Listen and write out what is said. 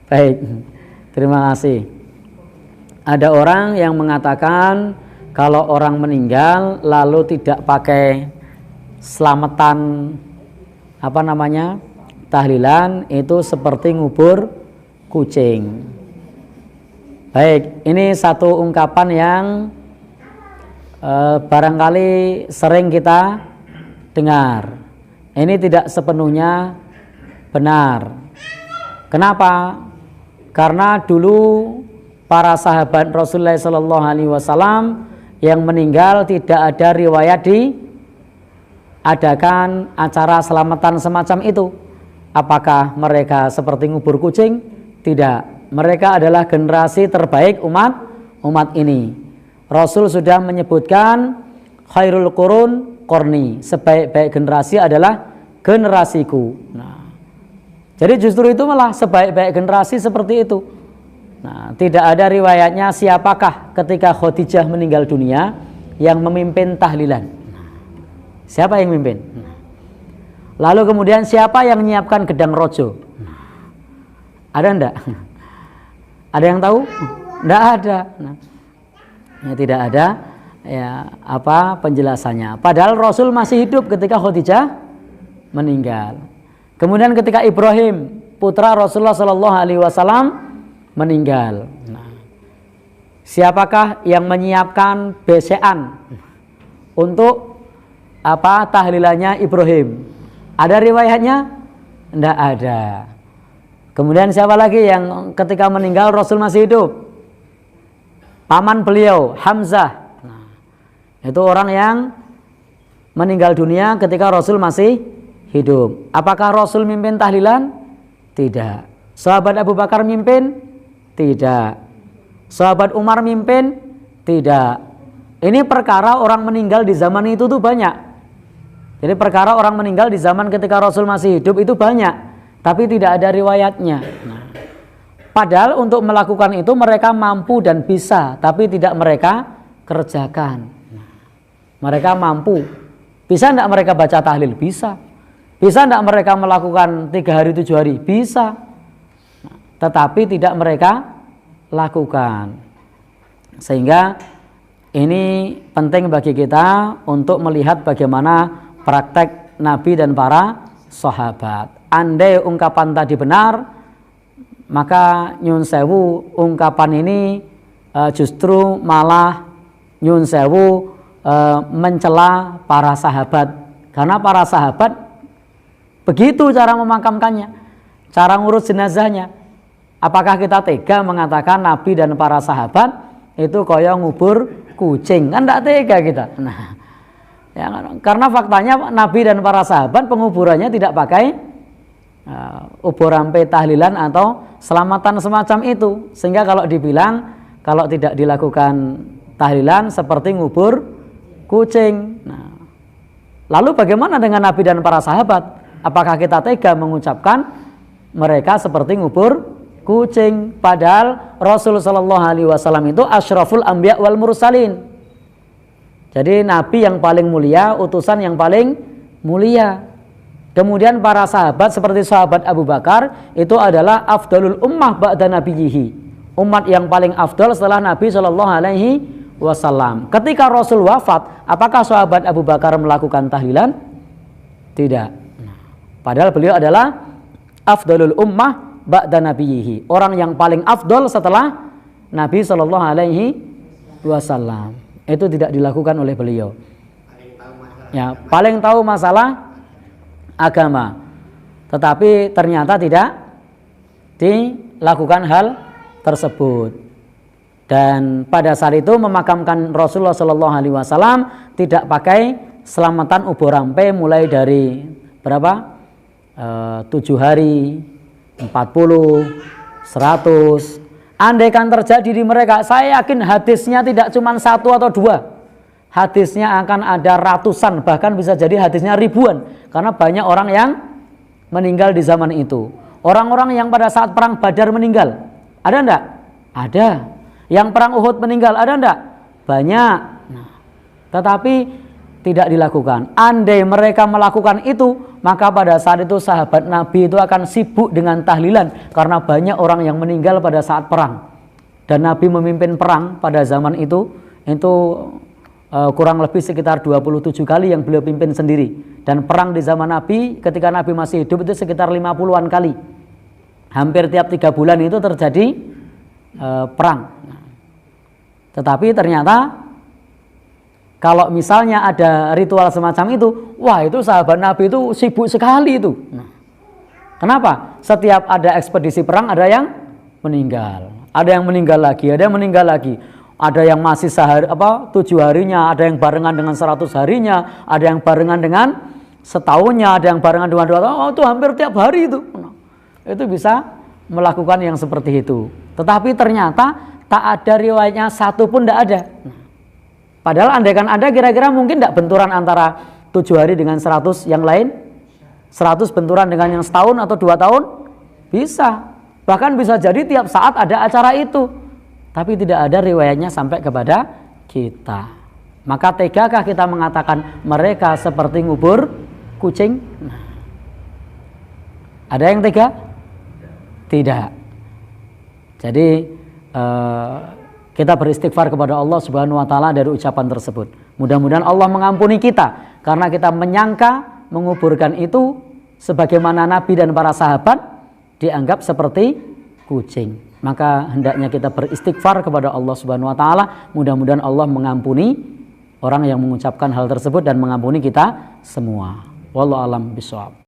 Baik, terima kasih. Ada orang yang mengatakan kalau orang meninggal lalu tidak pakai selamatan tahlilan itu seperti ngubur kucing. Baik, ini satu ungkapan yang barangkali sering kita dengar. Ini tidak sepenuhnya benar. Kenapa? Karena dulu para sahabat Rasulullah SAW yang meninggal tidak ada riwayat diadakan acara selamatan semacam itu. Apakah mereka seperti ngubur kucing? Tidak. Mereka adalah generasi terbaik umat ini. Rasul sudah menyebutkan khairul qurun qarni, sebaik-baik generasi adalah generasiku. Nah, jadi justru itu malah sebaik-baik generasi seperti itu. Nah, tidak ada riwayatnya siapakah ketika Khadijah meninggal dunia yang memimpin tahlilan. Siapa yang memimpin? Lalu kemudian siapa yang menyiapkan gedang rojo? Ada enggak? Ada yang tahu? Enggak ada. Nah, ya, tidak ada penjelasannya. Padahal Rasul masih hidup ketika Khadijah meninggal. Kemudian ketika Ibrahim putra Rasulullah SAW meninggal. Nah, siapakah yang menyiapkan besean untuk tahlilannya Ibrahim? Ada riwayatnya? Tidak ada. Kemudian siapa lagi yang ketika meninggal Rasul masih hidup? Paman beliau, Hamzah. Nah, itu orang yang meninggal dunia ketika Rasul masih hidup. Apakah Rasul mimpin tahlilan? Tidak. Sahabat Abu Bakar mimpin? Tidak. Sahabat Umar mimpin? Tidak. Ini perkara orang meninggal di zaman itu tuh banyak. Jadi perkara orang meninggal di zaman ketika Rasul masih hidup itu banyak, tapi tidak ada riwayatnya. Nah, padahal untuk melakukan itu mereka mampu dan bisa, tapi tidak mereka kerjakan. Nah, mereka mampu. Bisa tidak mereka baca tahlil? Bisa. Bisa tidak mereka melakukan 3 hari 7 hari? Bisa. Nah, tetapi tidak mereka lakukan. Sehingga ini penting bagi kita untuk melihat bagaimana praktek Nabi dan para sahabat. Andai ungkapan tadi benar, maka nyun sewu ungkapan ini justru malah nyun sewu mencela para sahabat. Karena para sahabat begitu cara memakamkannya, cara ngurus jenazahnya. Apakah kita tega mengatakan Nabi dan para sahabat itu kaya ngubur kucing? Kan tidak tega kita. Nah, ya, karena faktanya Nabi dan para sahabat penguburannya tidak pakai uburampe tahlilan atau selamatan semacam itu. Sehingga kalau dibilang kalau tidak dilakukan tahlilan seperti ngubur kucing. Nah, lalu bagaimana dengan Nabi dan para sahabat? Apakah kita tega mengucapkan mereka seperti ngubur kucing? Padahal Rasulullah SAW itu asyraful anbiya wal mursalin. Jadi Nabi yang paling mulia, utusan yang paling mulia. Kemudian para sahabat seperti sahabat Abu Bakar itu adalah afdalul ummah ba'da nabiyyihi. Umat yang paling afdal setelah Nabi SAW. Ketika Rasul wafat, apakah sahabat Abu Bakar melakukan tahlilan? Tidak. Padahal beliau adalah afdalul ummah ba'da nabiyyihi. Orang yang paling afdal setelah Nabi SAW. Itu tidak dilakukan oleh beliau. Ya, paling tahu masalah agama, tetapi ternyata tidak dilakukan hal tersebut. Dan pada saat itu memakamkan Rasulullah SAW tidak pakai selamatan uburampe mulai dari berapa? 7 hari, 40, 100. Andaikan terjadi di mereka, saya yakin hadisnya tidak cuma 1 atau 2. Hadisnya akan ada ratusan, bahkan bisa jadi hadisnya ribuan. Karena banyak orang yang meninggal di zaman itu. Orang-orang yang pada saat perang Badar meninggal, ada enggak? Ada. Yang perang Uhud meninggal, ada enggak? Banyak. Nah, tetapi tidak dilakukan. Andai mereka melakukan itu, maka pada saat itu sahabat Nabi itu akan sibuk dengan tahlilan karena banyak orang yang meninggal pada saat perang. Dan Nabi memimpin perang pada zaman itu kurang lebih sekitar 27 kali yang beliau pimpin sendiri. Dan perang di zaman Nabi ketika Nabi masih hidup itu sekitar 50-an kali. Hampir tiap 3 bulan itu terjadi perang. Tetapi ternyata kalau misalnya ada ritual semacam itu, wah itu sahabat Nabi itu sibuk sekali itu. Kenapa? Setiap ada ekspedisi perang ada yang meninggal, ada yang meninggal lagi, ada yang meninggal lagi, ada yang masih 7 harinya, ada yang barengan dengan 100 harinya, ada yang barengan dengan setahunnya, ada yang barengan dengan 2 tahun. Oh, itu hampir tiap hari itu. Itu bisa melakukan yang seperti itu. Tetapi ternyata tak ada riwayatnya satu pun tidak ada. Padahal andaikan ada, kira-kira mungkin tidak benturan antara 7 hari dengan 100 yang lain? 100 benturan dengan yang setahun atau 2 tahun? Bisa. Bahkan bisa jadi tiap saat ada acara itu. Tapi tidak ada riwayatnya sampai kepada kita. Maka tegakah kita mengatakan mereka seperti ngubur kucing? Ada yang tega? Tidak. Jadi kita beristighfar kepada Allah Subhanahu wa taala dari ucapan tersebut. Mudah-mudahan Allah mengampuni kita karena kita menyangka menguburkan itu sebagaimana Nabi dan para sahabat dianggap seperti kucing. Maka hendaknya kita beristighfar kepada Allah Subhanahu wa taala. Mudah-mudahan Allah mengampuni orang yang mengucapkan hal tersebut dan mengampuni kita semua. Wallahu a'lam bishawab.